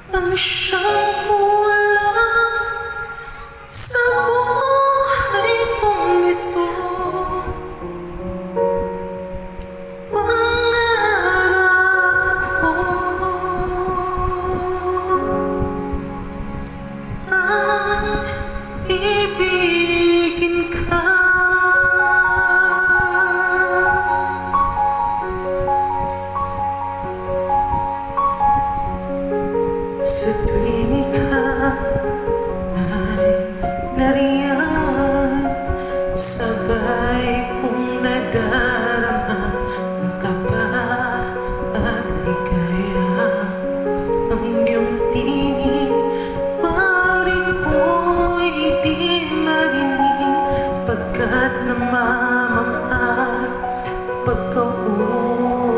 ang siyang kulang sa buhay kong ito. Pangarap ko ang ibigin ka. Sa tuwing ikaw ay nariyan, sabay kong nadarama ang kaba at ligaya. Ang iyong tinig, pari ko'y di marinig, pagkat namamangha pagkausap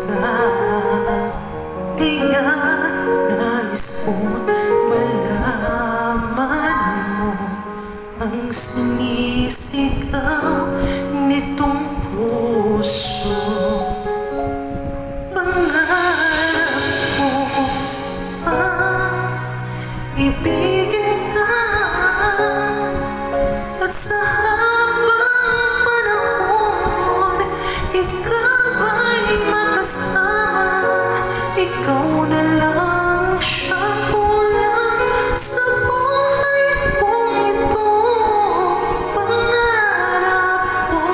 ka. Kaya nais kong malaman mo ang sinisigaw nitong puso. Pangarap ko ang ibigin ka, at sa habang panahon ikaw ay makasama. Ikaw na lang siyang kulang sa buhay kong ito. Pangarap ko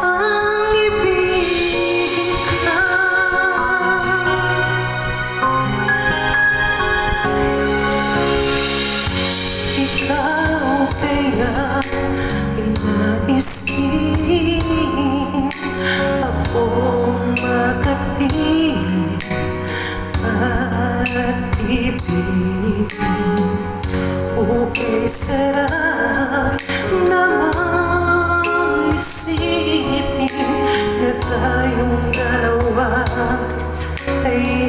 ang ibigin ka. Ikaw kaya ay nais-isip akong makapiling at ibigin. Okay, sarap namang isipin na tayong dalawa ay